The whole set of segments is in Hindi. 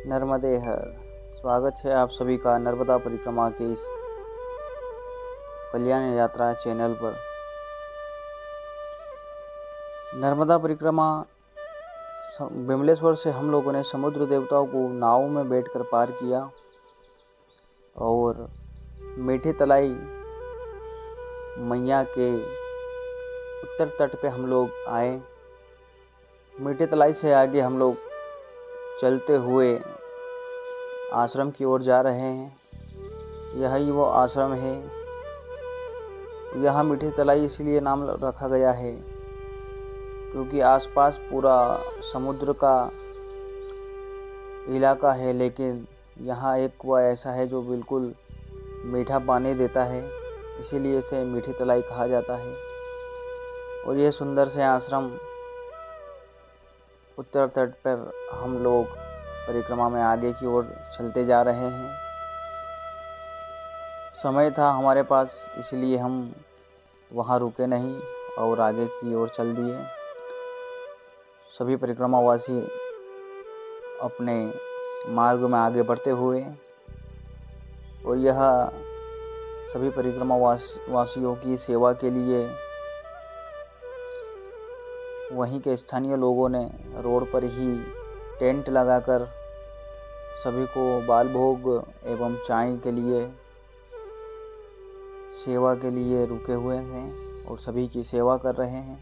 नर्मदे हर। स्वागत है आप सभी का नर्मदा परिक्रमा के इस कल्याण यात्रा चैनल पर। नर्मदा परिक्रमा विमलेश्वर से हम लोगों ने समुद्र देवताओं को नाव में बैठकर पार किया और मीठी तलाई मैया के उत्तर तट पे हम लोग आए। मीठी तलाई से आगे हम लोग चलते हुए आश्रम की ओर जा रहे हैं। यही वो आश्रम है। यहाँ मीठी तलाई इसलिए नाम रखा गया है क्योंकि आसपास पूरा समुद्र का इलाका है, लेकिन यहाँ एक कुआं ऐसा है जो बिल्कुल मीठा पानी देता है, इसीलिए इसे मीठी तलाई कहा जाता है। और ये सुंदर से आश्रम उत्तर तट पर हम लोग परिक्रमा में आगे की ओर चलते जा रहे हैं। समय था हमारे पास, इसलिए हम वहाँ रुके नहीं और आगे की ओर चल दिए। सभी परिक्रमावासी अपने मार्ग में आगे बढ़ते हुए, और यह सभी परिक्रमावासियों की सेवा के लिए वहीं के स्थानीय लोगों ने रोड पर ही टेंट लगाकर सभी को बाल भोग एवं चाय के लिए सेवा के लिए रुके हुए हैं और सभी की सेवा कर रहे हैं।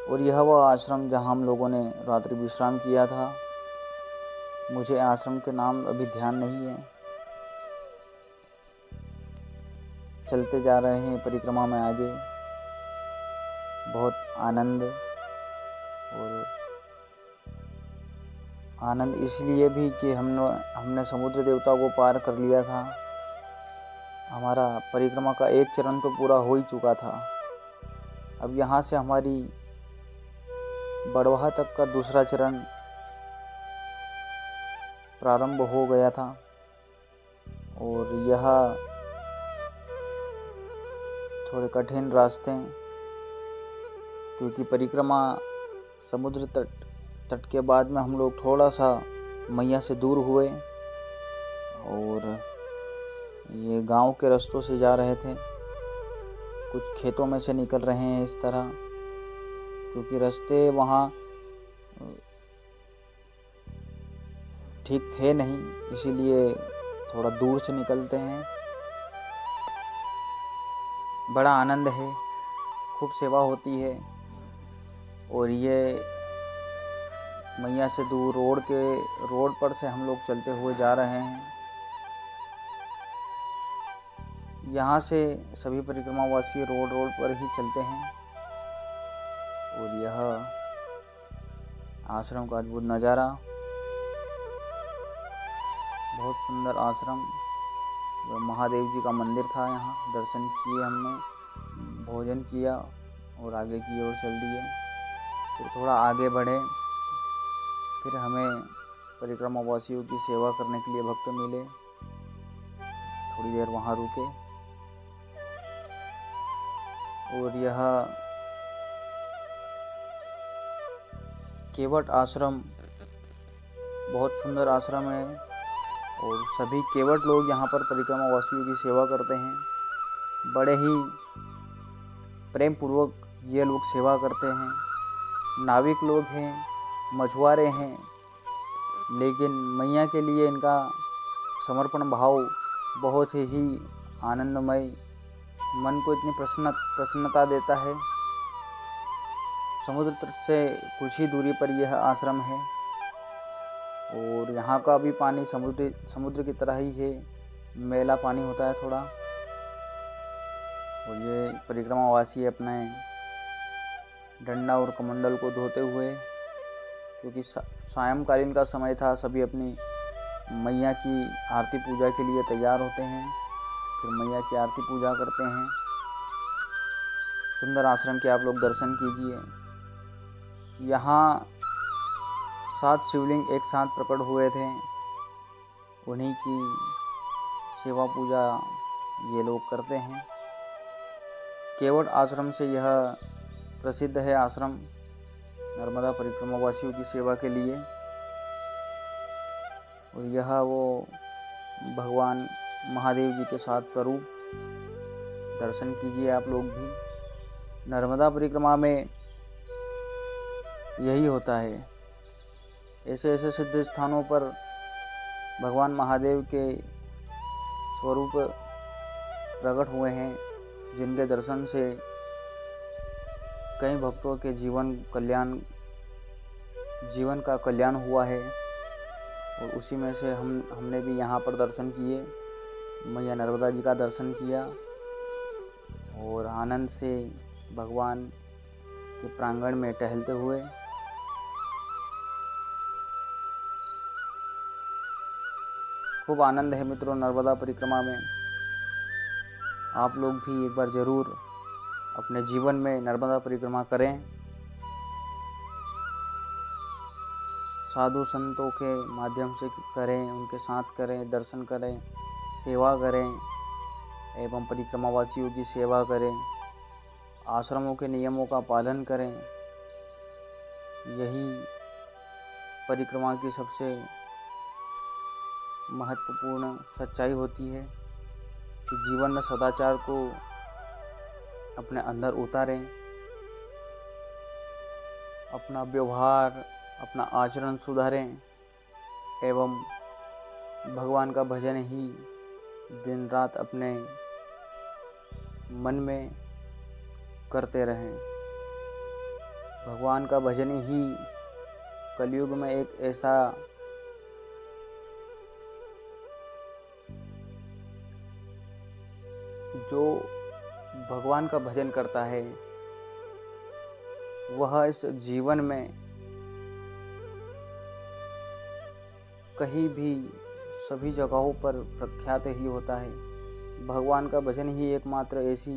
और यह वह आश्रम जहां हम लोगों ने रात्रि विश्राम किया था। मुझे आश्रम के नाम अभी ध्यान नहीं है। चलते जा रहे हैं परिक्रमा में आगे। बहुत आनंद इसलिए भी कि हमने समुद्र देवता को पार कर लिया था। हमारा परिक्रमा का एक चरण तो पूरा हो ही चुका था। अब यहाँ से हमारी बड़वाह तक का दूसरा चरण प्रारंभ हो गया था। और यह थोड़े कठिन रास्ते, क्योंकि परिक्रमा समुद्र तट के बाद में हम लोग थोड़ा सा मैया से दूर हुए और ये गांव के रास्तों से जा रहे थे। कुछ खेतों में से निकल रहे हैं इस तरह, क्योंकि रास्ते वहाँ ठीक थे नहीं, इसीलिए थोड़ा दूर से निकलते हैं। बड़ा आनंद है, खूब सेवा होती है। और ये मैया से दूर रोड पर से हम लोग चलते हुए जा रहे हैं। यहाँ से सभी परिक्रमावासी रोड पर ही चलते हैं। और यह आश्रम का अद्भुत नज़ारा, बहुत सुंदर आश्रम। महादेव जी का मंदिर था, यहाँ दर्शन किए हमने, भोजन किया और आगे की ओर चल दिए। फिर थोड़ा आगे बढ़े, फिर हमें परिक्रमावासियों की सेवा करने के लिए भक्त मिले। थोड़ी देर वहाँ रुके और यह केवट आश्रम बहुत सुंदर आश्रम है और सभी केवट लोग यहाँ पर परिक्रमावासियों की सेवा करते हैं। बड़े ही प्रेम पूर्वक ये लोग सेवा करते हैं। नाविक लोग हैं, मछुआरे हैं, लेकिन मैया के लिए इनका समर्पण भाव बहुत ही आनंदमय, मन को इतनी प्रसन्नता देता है। समुद्र तट से कुछ ही दूरी पर यह आश्रम है और यहाँ का भी पानी समुद्र की तरह ही है, मैला पानी होता है थोड़ा। और ये परिक्रमावासी अपने डंडा और कमंडल को धोते हुए, क्योंकि सायंकालीन का समय था, सभी अपनी मैया की आरती पूजा के लिए तैयार होते हैं। फिर मैया की आरती पूजा करते हैं। सुंदर आश्रम के आप लोग दर्शन कीजिए। यहाँ 7 शिवलिंग एक साथ प्रकट हुए थे, उन्हीं की सेवा पूजा ये लोग करते हैं। केवट आश्रम से यह प्रसिद्ध है आश्रम। नर्मदा परिक्रमा वासियों की सेवा के लिए। और यह वो भगवान महादेव जी के 7 स्वरूप, दर्शन कीजिए आप लोग भी। नर्मदा परिक्रमा में यही होता है, ऐसे ऐसे सिद्ध स्थानों पर भगवान महादेव के स्वरूप प्रकट हुए हैं, जिनके दर्शन से कई भक्तों के जीवन का कल्याण हुआ है। और उसी में से हमने भी यहाँ पर दर्शन किए, मैया नर्मदा जी का दर्शन किया और आनंद से भगवान के प्रांगण में टहलते हुए खूब आनंद है मित्रों नर्मदा परिक्रमा में। आप लोग भी एक बार ज़रूर अपने जीवन में नर्मदा परिक्रमा करें। साधु संतों के माध्यम से करें, उनके साथ करें, दर्शन करें, सेवा करें एवं परिक्रमावासियों की सेवा करें, आश्रमों के नियमों का पालन करें। यही परिक्रमा की सबसे महत्वपूर्ण सच्चाई होती है कि जीवन में सदाचार को अपने अंदर उतारें, अपना व्यवहार, अपना आचरण सुधारें एवं भगवान का भजन ही दिन रात अपने मन में करते रहें। भगवान का भजन ही कलयुग में एक ऐसा जो भगवान का भजन करता है वह इस जीवन में कहीं भी सभी जगहों पर प्रख्यात ही होता है। भगवान का भजन ही एकमात्र ऐसी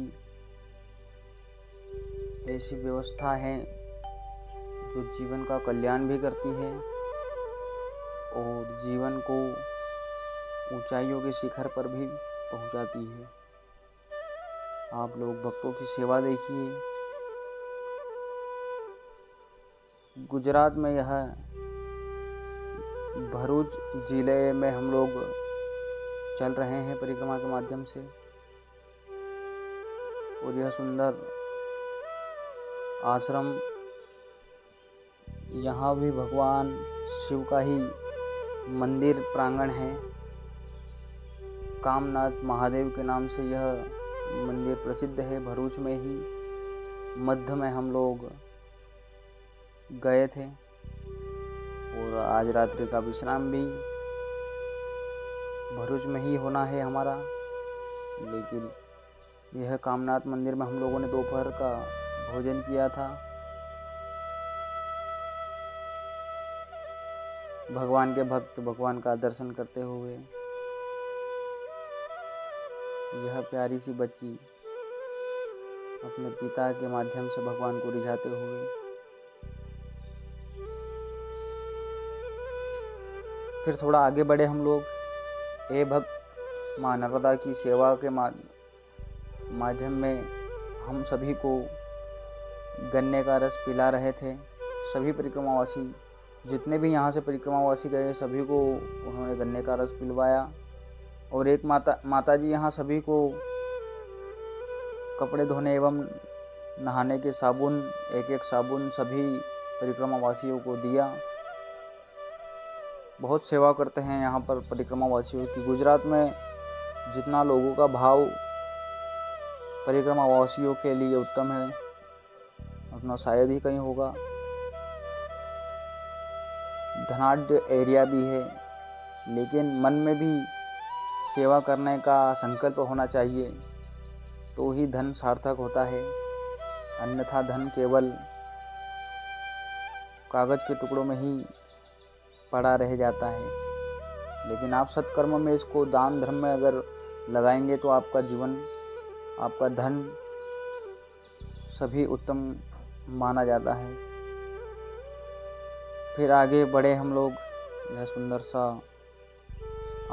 व्यवस्था है जो जीवन का कल्याण भी करती है और जीवन को ऊंचाइयों के शिखर पर भी पहुंचाती है। आप लोग भक्तों की सेवा देखिए। गुजरात में यह भरूच जिले में हम लोग चल रहे हैं परिक्रमा के माध्यम से और यह सुंदर आश्रम, यहाँ भी भगवान शिव का ही मंदिर प्रांगण है। कामनाथ महादेव के नाम से यह मंदिर प्रसिद्ध है। भरूच में ही मध्य में हम लोग गए थे और आज रात्रि का विश्राम भी भरूच में ही होना है हमारा। लेकिन यह कामनाथ मंदिर में हम लोगों ने दोपहर का भोजन किया था। भगवान के भक्त भगवान का दर्शन करते हुए यह प्यारी सी बच्ची अपने पिता के माध्यम से भगवान को रिझाते हुए फिर थोड़ा आगे बढ़े हम लोग। हे भक्त, माँ नर्मदा की सेवा के माध्यम में हम सभी को गन्ने का रस पिला रहे थे। सभी परिक्रमावासी जितने भी यहाँ से परिक्रमावासी गए सभी को उन्होंने गन्ने का रस पिलवाया। और एक माता जी यहाँ सभी को कपड़े धोने एवं नहाने के साबुन, एक साबुन सभी परिक्रमावासियों को दिया। बहुत सेवा करते हैं यहाँ पर परिक्रमावासियों की। गुजरात में जितना लोगों का भाव परिक्रमावासियों के लिए उत्तम है उतना शायद ही कहीं होगा। धनाढ्य एरिया भी है, लेकिन मन में भी सेवा करने का संकल्प होना चाहिए तो ही धन सार्थक होता है। अन्यथा धन केवल कागज के टुकड़ों में ही पड़ा रह जाता है। लेकिन आप सत्कर्म में इसको दान धर्म में अगर लगाएंगे तो आपका जीवन, आपका धन सभी उत्तम माना जाता है। फिर आगे बढ़े हम लोग। यह सुंदर सा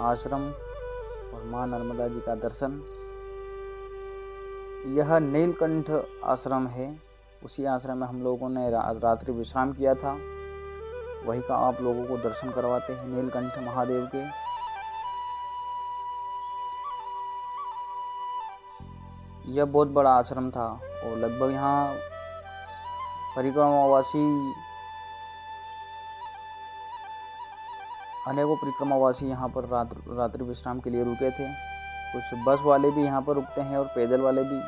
आश्रम और माँ नर्मदा जी का दर्शन। यह नीलकंठ आश्रम है उसी आश्रम में हम लोगों ने रात्रि विश्राम किया था। वही का आप लोगों को दर्शन करवाते हैं नीलकंठ महादेव के। यह बहुत बड़ा आश्रम था और लगभग यहाँ परिक्रमावासी अनेकों परिक्रमावासी यहाँ पर रात्रि विश्राम के लिए रुके थे। कुछ बस वाले भी यहाँ पर रुकते हैं और पैदल वाले भी,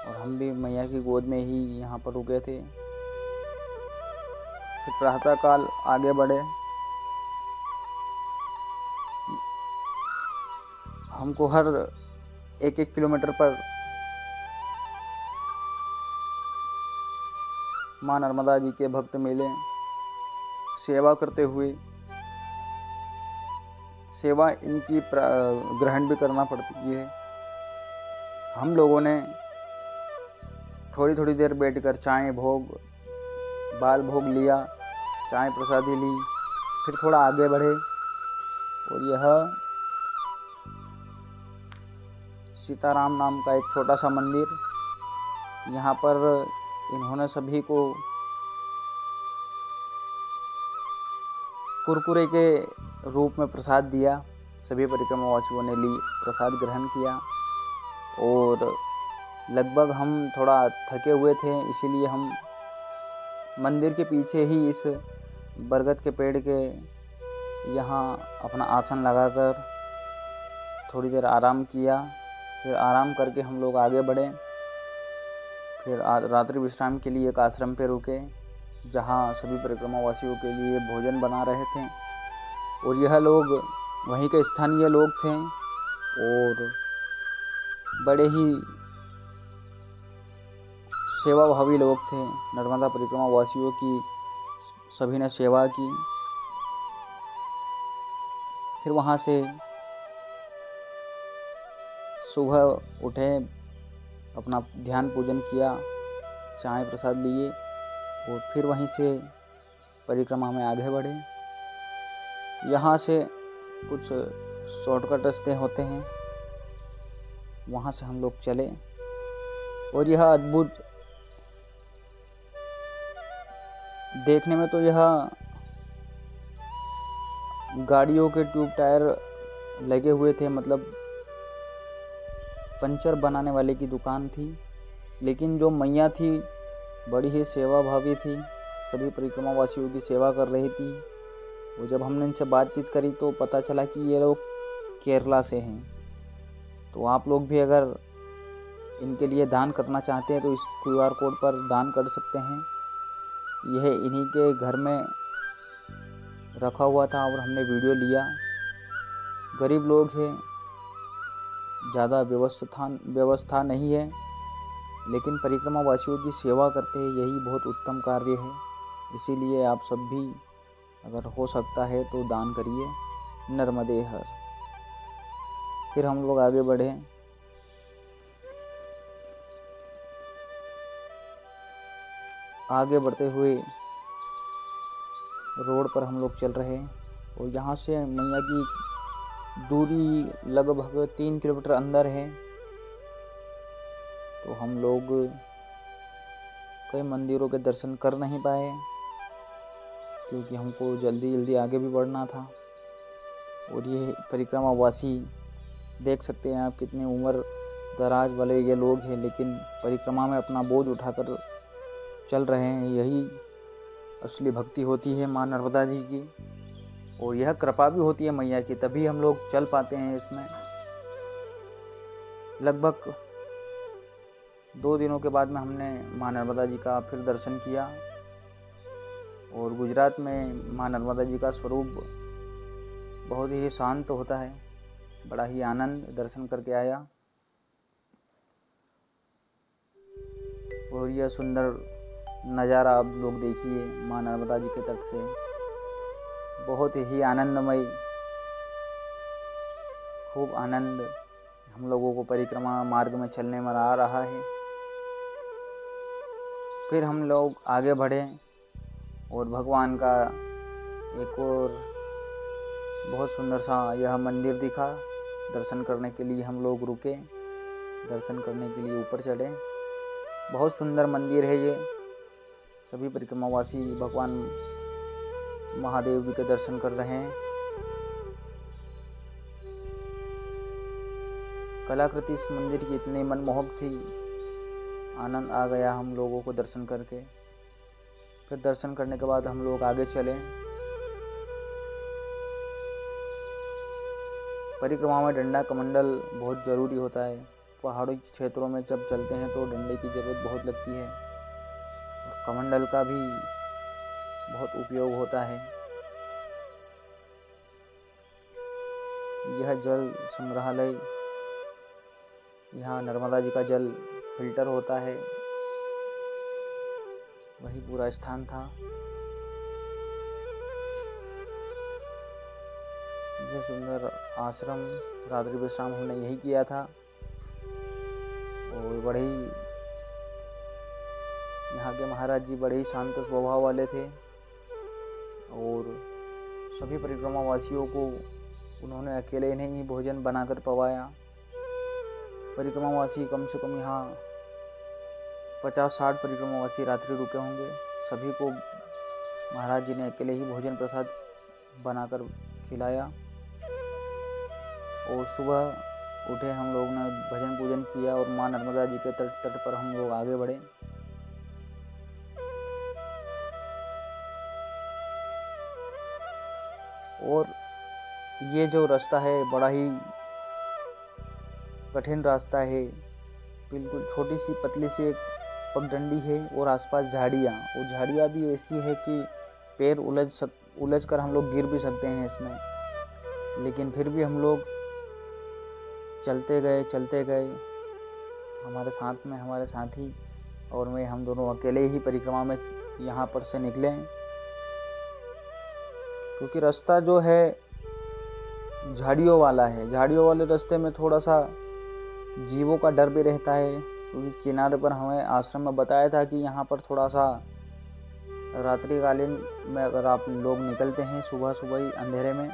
और हम भी मैया की गोद में ही यहाँ पर रुके थे। फिर प्रातःकाल आगे बढ़े। हमको हर 1-1 किलोमीटर पर माँ नर्मदा जी के भक्त मिले। सेवा करते हुए, सेवा इनकी ग्रहण भी करना पड़ती है। हम लोगों ने थोड़ी थोड़ी देर बैठकर चाय भोग, बाल भोग लिया, चाय प्रसादी ली। फिर थोड़ा आगे बढ़े और यह सीताराम नाम का एक छोटा सा मंदिर, यहाँ पर इन्होंने सभी को कुरकुरे के रूप में प्रसाद दिया। सभी परिक्रमावासियों ने प्रसाद ग्रहण किया और लगभग हम थोड़ा थके हुए थे, इसीलिए हम मंदिर के पीछे ही इस बरगद के पेड़ के यहाँ अपना आसन लगाकर थोड़ी देर आराम किया। फिर आराम करके हम लोग आगे बढ़े। फिर रात्रि विश्राम के लिए एक आश्रम पे रुके, जहाँ सभी परिक्रमावासियों के लिए भोजन बना रहे थे। और यह लोग वहीं के स्थानीय लोग थे और बड़े ही सेवाभावी लोग थे। नर्मदा परिक्रमावासियों की सभी ने सेवा की। फिर वहाँ से सुबह उठे, अपना ध्यान पूजन किया, चाय प्रसाद लिए और फिर वहीं से परिक्रमा में आगे बढ़े। यहाँ से कुछ शॉर्टकट रास्ते होते हैं, वहाँ से हम लोग चले। और यह अद्भुत देखने में तो यह गाड़ियों के ट्यूब टायर लगे हुए थे, मतलब पंचर बनाने वाले की दुकान थी। लेकिन जो मैया थी बड़ी ही सेवाभावी थी, सभी परिक्रमावासियों की सेवा कर रही थी। और जब हमने इनसे बातचीत करी तो पता चला कि ये लोग केरला से हैं। तो आप लोग भी अगर इनके लिए दान करना चाहते हैं तो इस QR कोड पर दान कर सकते हैं। यह इन्हीं के घर में रखा हुआ था और हमने वीडियो लिया। गरीब लोग हैं, ज़्यादा व्यवस्था नहीं है, लेकिन परिक्रमावासियों की सेवा करते हैं, यही बहुत उत्तम कार्य है। इसीलिए आप सब भी अगर हो सकता है तो दान करिए। नर्मदे हर। फिर हम लोग आगे बढ़े। आगे बढ़ते हुए रोड पर हम लोग चल रहे और यहाँ से मैया की दूरी लगभग 3 किलोमीटर अंदर है। तो हम लोग कई मंदिरों के दर्शन कर नहीं पाए क्योंकि हमको जल्दी आगे भी बढ़ना था। और ये परिक्रमावासी देख सकते हैं आप, कितनी उम्र दराज वाले ये लोग हैं, लेकिन परिक्रमा में अपना बोझ उठाकर चल रहे हैं। यही असली भक्ति होती है माँ नर्मदा जी की, और यह कृपा भी होती है मैया की, तभी हम लोग चल पाते हैं इसमें। लगभग 2 दिनों के बाद में हमने माँ नर्मदा जी का फिर दर्शन किया। और गुजरात में माँ नर्मदा जी का स्वरूप बहुत ही शांत होता है, बड़ा ही आनंद दर्शन करके आया। और यह सुंदर नज़ारा आप लोग देखिए माँ नर्मदा जी के तट से, बहुत ही आनंदमय, खूब आनंद हम लोगों को परिक्रमा मार्ग में चलने में आ रहा है। फिर हम लोग आगे बढ़े और भगवान का एक और बहुत सुंदर सा यह मंदिर दिखा। दर्शन करने के लिए हम लोग रुके, दर्शन करने के लिए ऊपर चढ़े। बहुत सुंदर मंदिर है ये। सभी परिक्रमावासी भगवान महादेव जी के दर्शन कर रहे हैं। कलाकृति इस मंदिर की इतनी मनमोहक थी, आनंद आ गया हम लोगों को दर्शन करके। फिर दर्शन करने के बाद हम लोग आगे चले। परिक्रमा में डंडा कमंडल बहुत ज़रूरी होता है। पहाड़ों के क्षेत्रों में जब चलते हैं तो डंडे की ज़रूरत बहुत लगती है और कमंडल का भी बहुत उपयोग होता है। यह जल संग्रहालय, यहाँ नर्मदा जी का जल फिल्टर होता है, वही पूरा स्थान था। यह सुंदर आश्रम रात्रि विश्राम हमने यही किया था और बड़े ही यहाँ के महाराज जी बड़े ही शांत स्वभाव वाले थे और सभी परिक्रमा वासियों को उन्होंने अकेले नहीं भोजन बनाकर पवाया। परिक्रमावासी कम से कम यहाँ 50-60 परिक्रमावासी रात्रि रुके होंगे। सभी को महाराज जी ने अकेले ही भोजन प्रसाद बनाकर खिलाया और सुबह उठे हम लोग ने भजन पूजन किया और माँ नर्मदा जी के तट पर हम लोग आगे बढ़े। और ये जो रास्ता है बड़ा ही कठिन रास्ता है। बिल्कुल छोटी सी पतली सी एक पगडंडी है और आसपास झाड़ियाँ, और झाड़ियाँ भी ऐसी है कि पैर उलझ कर हम लोग गिर भी सकते हैं इसमें। लेकिन फिर भी हम लोग चलते गए। हमारे साथ में हमारे साथी और मैं, हम दोनों अकेले ही परिक्रमा में यहाँ पर से निकले, क्योंकि रास्ता जो है झाड़ियों वाला है। झाड़ियों वाले रास्ते में थोड़ा सा जीवों का डर भी रहता है, क्योंकि किनारे पर हमें आश्रम में बताया था कि यहाँ पर थोड़ा सा रात्रिकालीन में अगर आप लोग निकलते हैं सुबह ही अंधेरे में,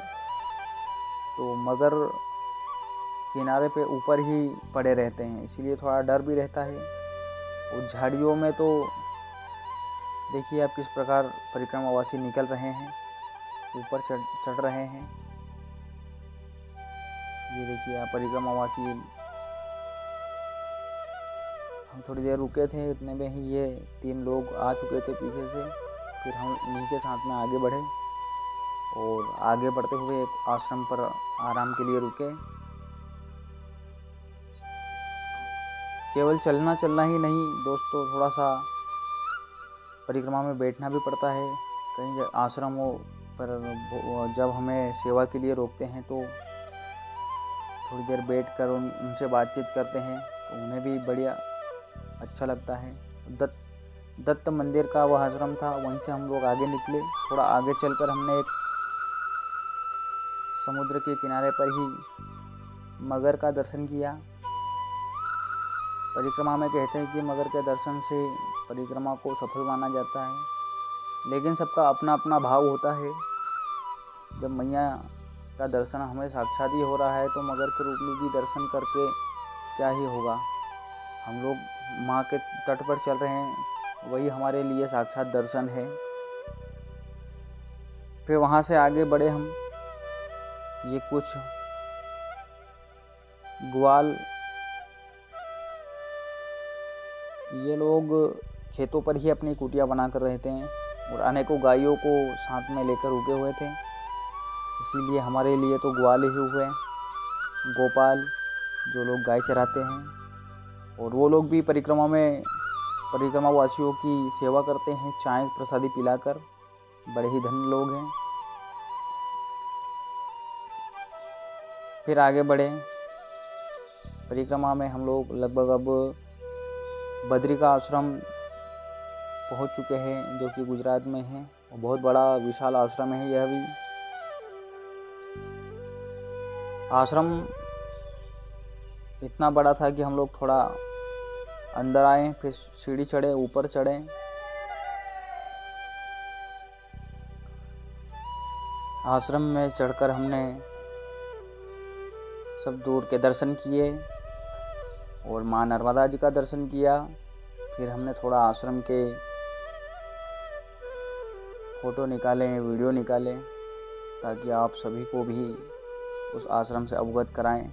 तो मगर किनारे पे ऊपर ही पड़े रहते हैं, इसीलिए थोड़ा डर भी रहता है। और झाड़ियों में तो देखिए आप किस प्रकार परिक्रमावासी निकल रहे हैं, ऊपर चढ़ रहे हैं। ये देखिए आप परिक्रमावासी। हम थोड़ी देर रुके थे, इतने में ही ये 3 लोग आ चुके थे पीछे से। फिर हम इन्हीं के साथ में आगे बढ़े और आगे बढ़ते हुए एक आश्रम पर आराम के लिए रुके। केवल चलना ही नहीं दोस्तों, थोड़ा सा परिक्रमा में बैठना भी पड़ता है। कहीं आश्रमों पर जब हमें सेवा के लिए रोकते हैं तो थोड़ी देर बैठकर उनसे बातचीत करते हैं, तो उन्हें भी बढ़िया अच्छा लगता है। दत्त मंदिर का वह आश्रम था, वहीं से हम लोग आगे निकले। थोड़ा आगे चलकर हमने एक समुद्र के किनारे पर ही मगर का दर्शन किया। परिक्रमा में कहते हैं कि मगर के दर्शन से परिक्रमा को सफल माना जाता है, लेकिन सबका अपना अपना भाव होता है। जब मैया का दर्शन हमें साक्षात ही हो रहा है तो मगर के रूप में भी दर्शन करके क्या ही होगा। हम लोग माँ के तट पर चल रहे हैं, वही हमारे लिए साक्षात दर्शन है। फिर वहाँ से आगे बढ़े हम। ये कुछ ग्वाल, ये लोग खेतों पर ही अपनी कुटिया बनाकर रहते हैं और अनेकों गायों को साथ में लेकर रुके हुए थे, इसीलिए हमारे लिए तो ग्वाल ही हुए, गोपाल, जो लोग गाय चराते हैं। और वो लोग भी परिक्रमा वासियों की सेवा करते हैं, चाय प्रसादी पिलाकर। बड़े ही धन्य लोग हैं। फिर आगे बढ़े। परिक्रमा में हम लोग लगभग अब बद्री का आश्रम पहुंच चुके हैं, जो कि गुजरात में है और बहुत बड़ा विशाल आश्रम है। यह भी आश्रम इतना बड़ा था कि हम लोग थोड़ा अंदर आए, फिर सीढ़ी चढ़े, ऊपर चढ़े। आश्रम में चढ़कर हमने सब दूर के दर्शन किए और माँ नर्मदा जी का दर्शन किया। फिर हमने थोड़ा आश्रम के फ़ोटो निकाले, वीडियो निकाले, ताकि आप सभी को भी उस आश्रम से अवगत कराएं।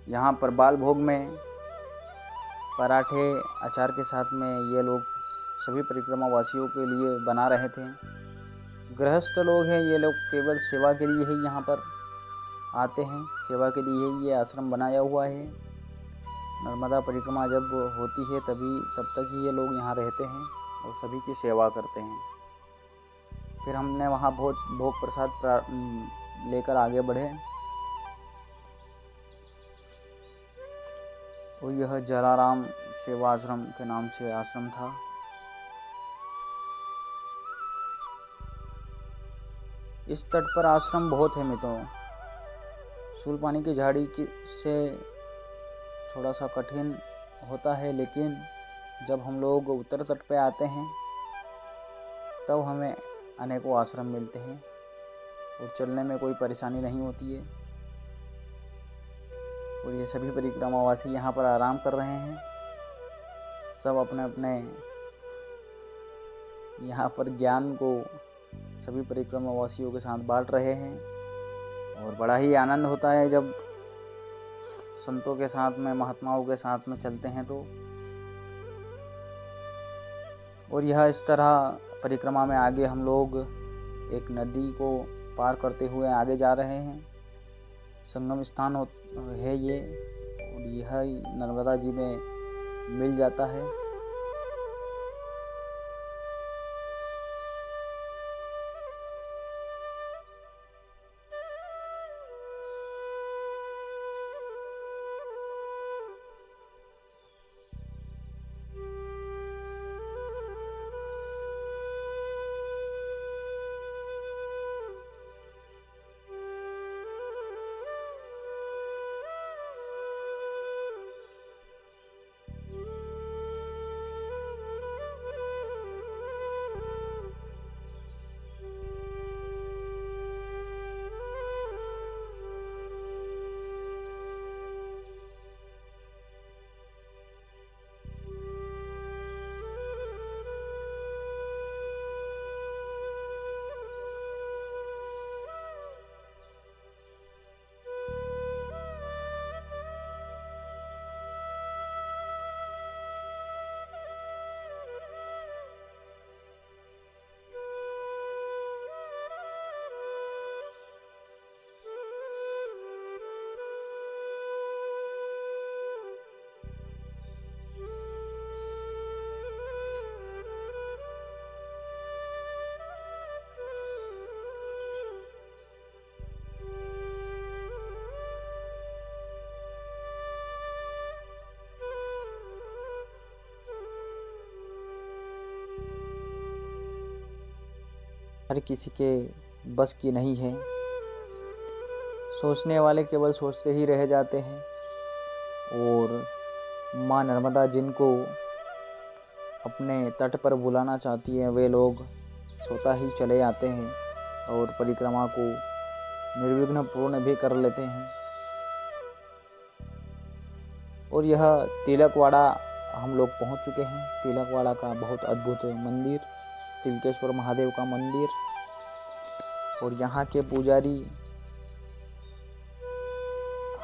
यहाँ पर बाल भोग में पराठे अचार के साथ में ये लोग सभी परिक्रमा वासियों के लिए बना रहे थे। गृहस्थ लोग हैं, ये लोग केवल सेवा के लिए ही यहाँ पर आते हैं, सेवा के लिए ही ये आश्रम बनाया हुआ है। नर्मदा परिक्रमा जब होती है तब तक ही ये लोग यहाँ रहते हैं और सभी की सेवा करते हैं। फिर हमने वहाँ भोग प्रसाद लेकर आगे बढ़े और यह जलाराम सेवा आश्रम के नाम से आश्रम था। इस तट पर आश्रम बहुत है मित्रों। सूलपानी की झाड़ी से थोड़ा सा कठिन होता है, लेकिन जब हम लोग उत्तर तट पे आते हैं तब हमें अनेकों आश्रम मिलते हैं और चलने में कोई परेशानी नहीं होती है। और ये सभी परिक्रमावासी यहाँ पर आराम कर रहे हैं। सब अपने अपने यहाँ पर ज्ञान को सभी परिक्रमावासियों के साथ बांट रहे हैं और बड़ा ही आनंद होता है जब संतों के साथ में, महात्माओं के साथ में चलते हैं तो। और यह इस तरह परिक्रमा में आगे हम लोग एक नदी को पार करते हुए आगे जा रहे हैं। संगम स्थान है ये, और यह नर्मदा जी में मिल जाता है। हर किसी के बस की नहीं है। सोचने वाले केवल सोचते ही रह जाते हैं और माँ नर्मदा जिनको अपने तट पर बुलाना चाहती है वे लोग स्वतः ही चले आते हैं और परिक्रमा को निर्विघ्न पूर्ण भी कर लेते हैं। और यह तिलकवाड़ा हम लोग पहुंच चुके हैं। तिलकवाड़ा का बहुत अद्भुत मंदिर, तिलकेश्वर महादेव का मंदिर, और यहाँ के पुजारी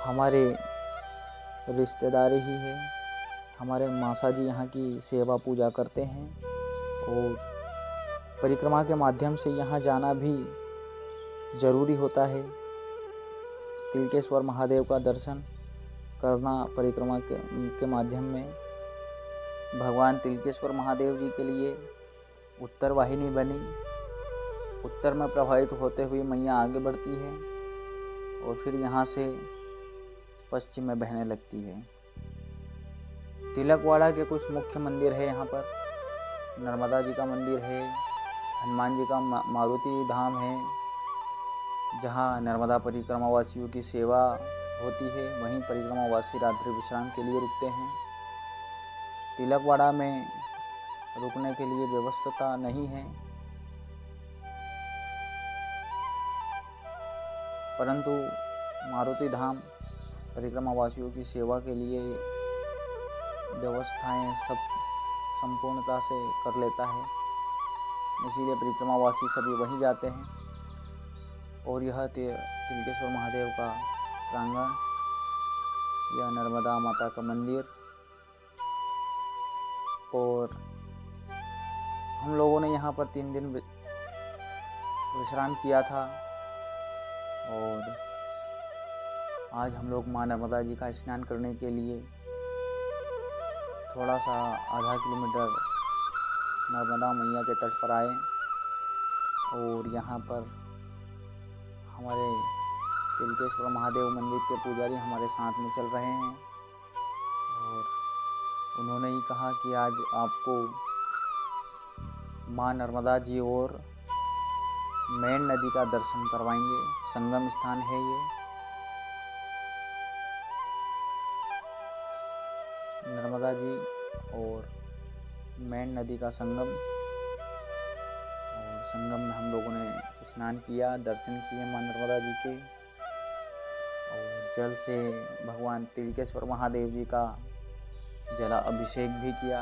हमारे रिश्तेदार ही हैं। हमारे मासा जी यहाँ की सेवा पूजा करते हैं और परिक्रमा के माध्यम से यहाँ जाना भी ज़रूरी होता है। तिलकेश्वर महादेव का दर्शन करना परिक्रमा के माध्यम में। भगवान तिलकेश्वर महादेव जी के लिए उत्तर वाहिनी बनी। उत्तर में प्रवाहित होते हुए मैया आगे बढ़ती है और फिर यहाँ से पश्चिम में बहने लगती है। तिलकवाड़ा के कुछ मुख्य मंदिर है यहाँ पर। नर्मदा जी का मंदिर है, हनुमान जी का मारुति धाम है, जहाँ नर्मदा परिक्रमावासियों की सेवा होती है। वहीं परिक्रमावासी रात्रि विश्राम के लिए रुकते हैं। तिलकवाड़ा में रुकने के लिए व्यवस्था नहीं है, परंतु मारुति धाम परिक्रमावासियों की सेवा के लिए व्यवस्थाएं सब संपूर्णता से कर लेता है, इसीलिए परिक्रमावासी सभी वहीं जाते हैं। और यह तिलकेश्वर महादेव का प्रांगण, यह नर्मदा माता का मंदिर। और हम लोगों ने यहाँ पर 3 दिन विश्राम किया था और आज हम लोग माँ नर्मदा जी का स्नान करने के लिए थोड़ा सा आधा किलोमीटर नर्मदा मैया के तट पर आए। और यहाँ पर हमारे तिलकेश्वर महादेव मंदिर के पुजारी हमारे साथ में चल रहे हैं और उन्होंने ही कहा कि आज आपको माँ नर्मदा जी और मेन नदी का दर्शन करवाएंगे। संगम स्थान है ये। नर्मदा जी और मेन नदी का संगम, और संगम में हम लोगों ने स्नान किया, दर्शन किए माँ नर्मदा जी के, और जल से भगवान तिलकेश्वर महादेव जी का जला अभिषेक भी किया।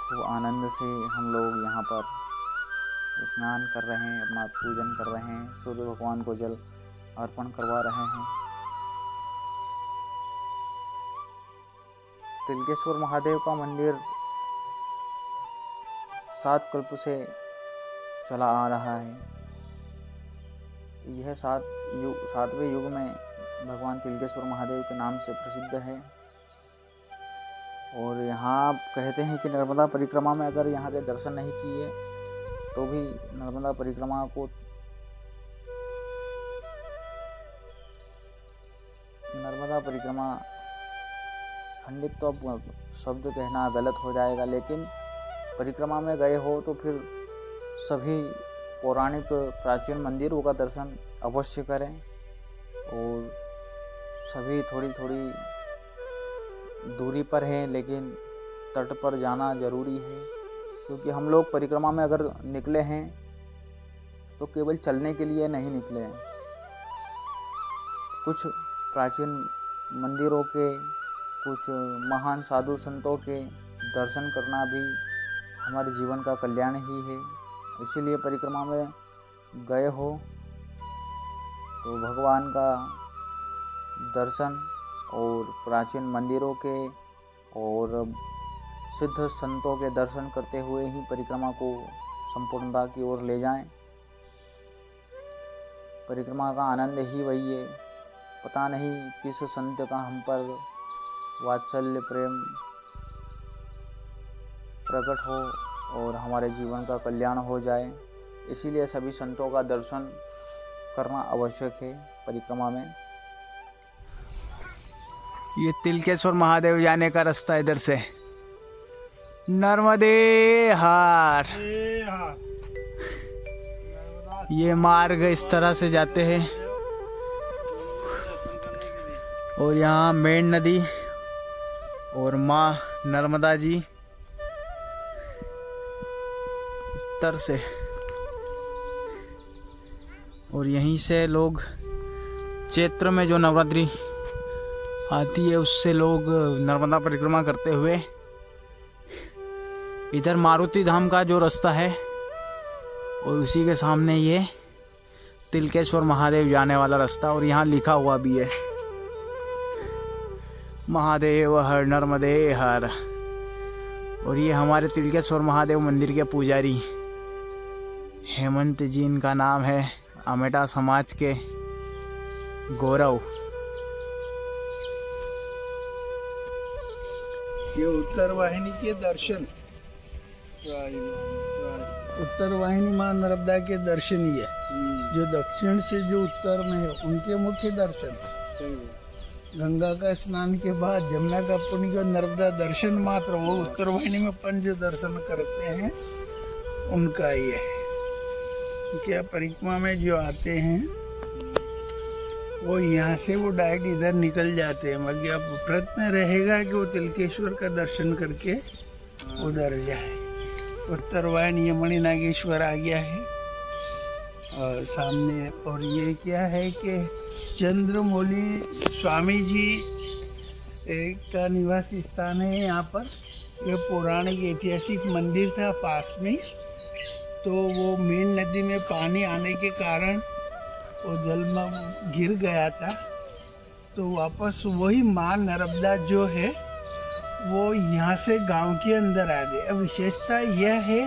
खूब आनंद से हम लोग यहाँ पर स्नान कर रहे हैं, अपना पूजन कर रहे हैं, सूर्य भगवान को जल अर्पण करवा रहे हैं। तिलकेश्वर महादेव का मंदिर 7 कल्प से चला आ रहा है। यह 7वें युग में भगवान तिलकेश्वर महादेव के नाम से प्रसिद्ध है। और यहाँ आप कहते हैं कि नर्मदा परिक्रमा में अगर यहाँ के दर्शन नहीं किए तो भी नर्मदा परिक्रमा खंडित तो अब शब्द कहना गलत हो जाएगा, लेकिन परिक्रमा में गए हो तो फिर सभी पौराणिक प्राचीन मंदिरों का दर्शन अवश्य करें। और सभी थोड़ी थोड़ी दूरी पर हैं, लेकिन तट पर जाना ज़रूरी है, क्योंकि हम लोग परिक्रमा में अगर निकले हैं तो केवल चलने के लिए नहीं निकले हैं। कुछ प्राचीन मंदिरों के, कुछ महान साधु संतों के दर्शन करना भी हमारे जीवन का कल्याण ही है। इसीलिए परिक्रमा में गए हो तो भगवान का दर्शन और प्राचीन मंदिरों के और सिद्ध संतों के दर्शन करते हुए ही परिक्रमा को संपूर्णता की ओर ले जाएं। परिक्रमा का आनंद ही वही है। पता नहीं किस संत का हम पर वात्सल्य प्रेम प्रकट हो और हमारे जीवन का कल्याण हो जाए। इसीलिए सभी संतों का दर्शन करना आवश्यक है परिक्रमा में। ये तिलकेश्वर महादेव जाने का रास्ता इधर से नर्मदे हार। ये मार्ग इस तरह से जाते हैं और यहाँ मेन नदी और माँ नर्मदा जी उत्तर से, और यहीं से लोग चैत्र में जो नवरात्रि आती है उससे लोग नर्मदा परिक्रमा करते हुए इधर मारुति धाम का जो रास्ता है और उसी के सामने ये तिलकेश्वर महादेव जाने वाला रास्ता, और यहाँ लिखा हुआ भी है महादेव हर नर्मदे हर। और ये हमारे तिलकेश्वर महादेव मंदिर के पुजारी हेमंत जी इनका नाम है, अमेटा समाज के गौरव। ये उत्तर वाहिनी के दर्शन, उत्तर वाहिनी माँ नर्मदा के दर्शन ही है। जो दक्षिण से जो उत्तर में है उनके मुख्य दर्शन। गंगा का स्नान के बाद जमुना का पुण्य का नर्मदा दर्शन मात्र, वो उत्तर वाहिनी में अपन जो दर्शन करते हैं उनका ही है। क्या परिक्रमा में जो आते हैं वो यहाँ से वो डायरेक्ट इधर निकल जाते हैं, मगर अब प्रयत्न रहेगा कि वो तिलकेश्वर का दर्शन करके उधर जाए। उत्तर वाहिनी मणि नागेश्वर आ गया है और सामने। और ये क्या है कि चंद्रमौली स्वामी जी का निवासी स्थान है यहाँ पर। ये पौराणिक ऐतिहासिक मंदिर था पास में, तो वो मीन नदी में पानी आने के कारण वो जल में गिर गया था, तो वापस वही माँ नर्मदा जो है वो यहाँ से गांव के अंदर आ गई। अब विशेषता यह है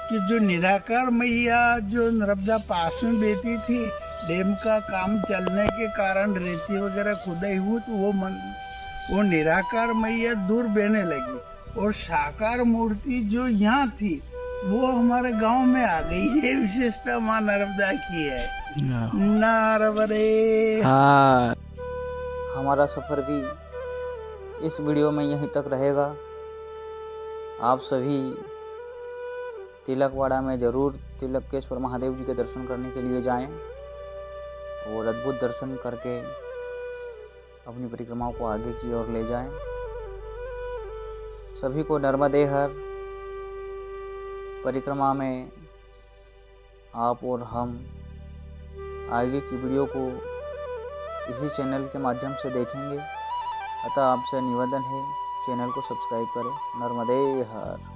कि जो निराकार मैया जो नर्मदा पास में बहती थी, डैम का काम चलने के कारण रेती वगैरह खुदाई हुई, तो वो निराकार मैया दूर बहने लगी, और साकार मूर्ति जो यहाँ थी वो हमारे गांव में आ गई। ये विशेषता माँ नर्मदा की है। नारवरे। हाँ। हमारा सफ़र भी इस वीडियो में यहीं तक रहेगा। आप सभी तिलकवाड़ा में ज़रूर तिलकेश्वर महादेव जी के दर्शन करने के लिए जाएं और अद्भुत दर्शन करके अपनी परिक्रमाओं को आगे की ओर ले जाएं। सभी को नर्मदे हर परिक्रमा में आप और हम आगे की वीडियो को इसी चैनल के माध्यम से देखेंगे, अतः आपसे निवेदन है चैनल को सब्सक्राइब करें। नर्मदे हर।